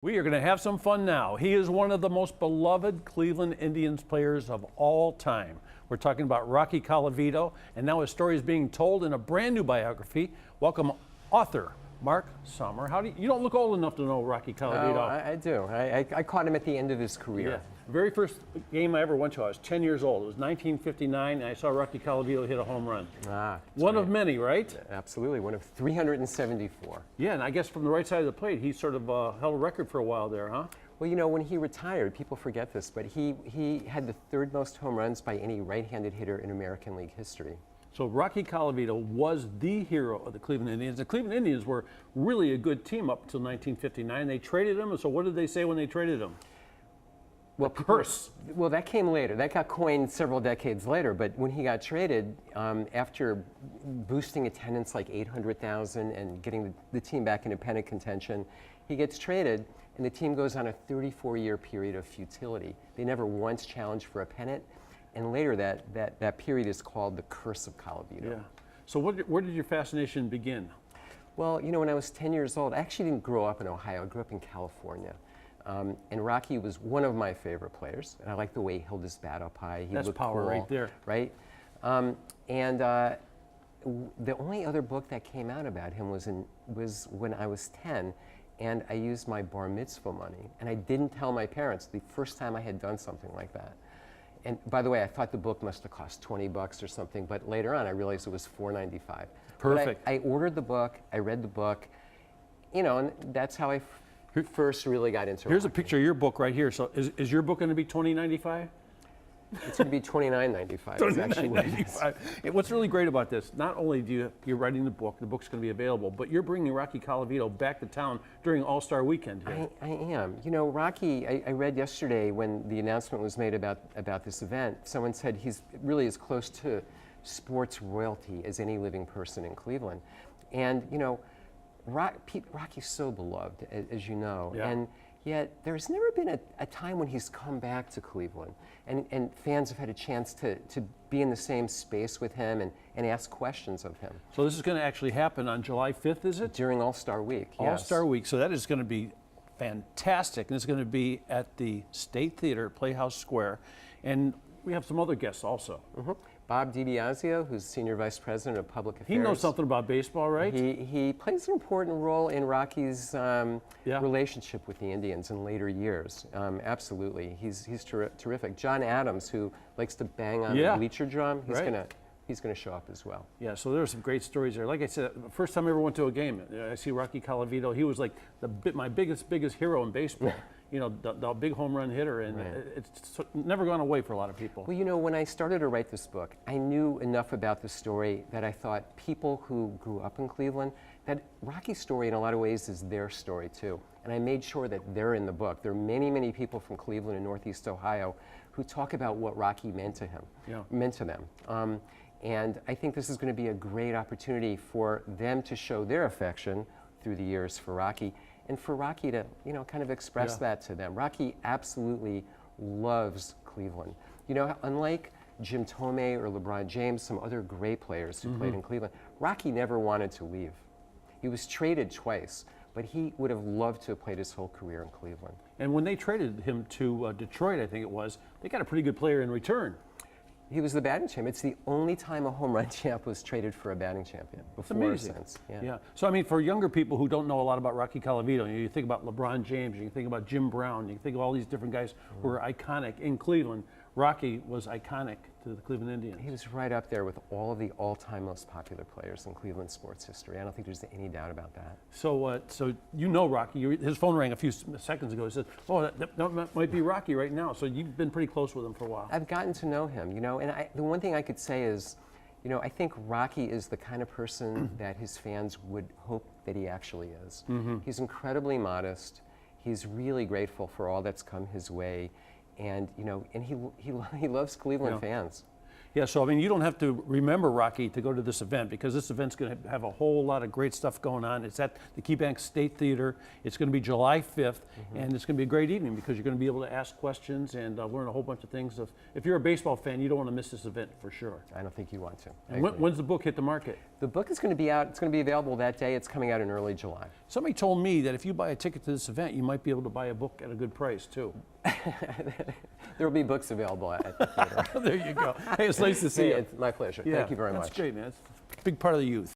We are going to have some fun now. He is one of the most beloved Cleveland Indians players of all time. We're talking about Rocky Colavito, and now his story is being told in a brand new biography. Welcome, author Mark Sommer. You don't look old enough to know Rocky Colavito. Oh, I do. I caught him at the end of his career. Yeah. The very first game I ever went to, I was 10 years old. It was 1959, and I saw Rocky Colavito hit a home run. One of many, right? Absolutely, one of 374. Yeah, and I guess from the right side of the plate, he sort of held a record for a while there, huh? Well, you know, when he retired, people forget this, but he had the third most home runs by any right-handed hitter in American League history. So Rocky Colavito was the hero of the Cleveland Indians. The Cleveland Indians were really a good team up until 1959. They traded him, and so what did they say when they traded him? Well, curse. Well, that came later. That got coined several decades later. But when he got traded, after boosting attendance like 800,000 and getting the team back into pennant contention, he gets traded, and the team goes on a 34-year period of futility. They never once challenged for a pennant, and later that period is called the curse of Colavito. Yeah. So where did your fascination begin? Well, you know, when I was 10 years old, I actually didn't grow up in Ohio. I grew up in California. And Rocky was one of my favorite players, and I liked the way he held his bat up high. He That's looked power cool, right there. Right? The only other book that came out about him was when I was 10, and I used my bar mitzvah money, and I didn't tell my parents the first time I had done something like that. And by the way, I thought the book must have cost $20 or something, but later on I realized it was $4.95. Perfect. I ordered the book, I read the book, you know, and that's how I first really got into Here's Rocky. a picture of your book right here. So is your book going to be $20.95? It's going to be $29.95. It's actually what it is. What's really great about this, not only do you're writing the book's going to be available, but you're bringing Rocky Colavito back to town during All-Star Weekend here. I am. You know, Rocky, I read yesterday when the announcement was made about this event, someone said he's really as close to sports royalty as any living person in Cleveland. And, you know, Rocky's so beloved, as you know, and yet there's never been a time when he's come back to Cleveland, and fans have had a chance to be in the same space with him and ask questions of him. So this is going to actually happen on July 5th, is it? During All-Star Week, yes. All-Star Week, so that is going to be fantastic, and it's going to be at the State Theater, Playhouse Square, and we have some other guests also. Bob DiBiasio, who's Senior Vice President of Public Affairs. He knows something about baseball, right? He plays an important role in Rocky's relationship with the Indians in later years. Absolutely, he's terrific. John Adams, who likes to bang on the bleacher drum, he's gonna show up as well. Yeah, so there are some great stories there. Like I said, the first time I ever went to a game, I see Rocky Colavito. He was like my biggest hero in baseball. You know, the big home run hitter, and it's never gone away for a lot of people. Well, you know, when I started to write this book, I knew enough about the story that I thought people who grew up in Cleveland, that Rocky's story in a lot of ways is their story too. And I made sure that they're in the book. There are many, many people from Cleveland and Northeast Ohio who talk about what Rocky meant to him, meant to them. And I think this is going to be a great opportunity for them to show their affection through the years for Rocky, and for Rocky to, you know, kind of express that to them. Rocky absolutely loves Cleveland. You know, unlike Jim Thome or LeBron James, some other great players who played in Cleveland, Rocky never wanted to leave. He was traded twice, but he would have loved to have played his whole career in Cleveland. And when they traded him to Detroit, I think it was, they got a pretty good player in return. He was the batting champ. It's the only time a home run champ was traded for a batting champion. Before or since. Yeah. So I mean, for younger people who don't know a lot about Rocky Colavito, you think about LeBron James, you think about Jim Brown, you think of all these different guys who were iconic in Cleveland. Rocky was iconic to the Cleveland Indians. He was right up there with all of the all-time most popular players in Cleveland sports history. I don't think there's any doubt about that. So, so you know Rocky. His phone rang a few seconds ago. He said, "Oh, that might be Rocky right now." So you've been pretty close with him for a while. I've gotten to know him, you know, and the one thing I could say is, you know, I think Rocky is the kind of person that his fans would hope that he actually is. He's incredibly modest. He's really grateful for all that's come his way. And, you know, and he loves Cleveland fans. Yeah, so I mean, you don't have to remember Rocky to go to this event, because this event's going to have a whole lot of great stuff going on. It's at the KeyBank State Theater. It's going to be July 5th, and it's going to be a great evening because you're going to be able to ask questions and learn a whole bunch of things. If you're a baseball fan, you don't want to miss this event for sure. I don't think you want to. And when's the book hit the market? The book is going to be out. It's going to be available that day. It's coming out in early July. Somebody told me that if you buy a ticket to this event, you might be able to buy a book at a good price too. There will be books available at the theater. There you go. Hey, it's nice to see you. It's my pleasure. Yeah, Thank you very that's much. great, man. It's a big part of the youth.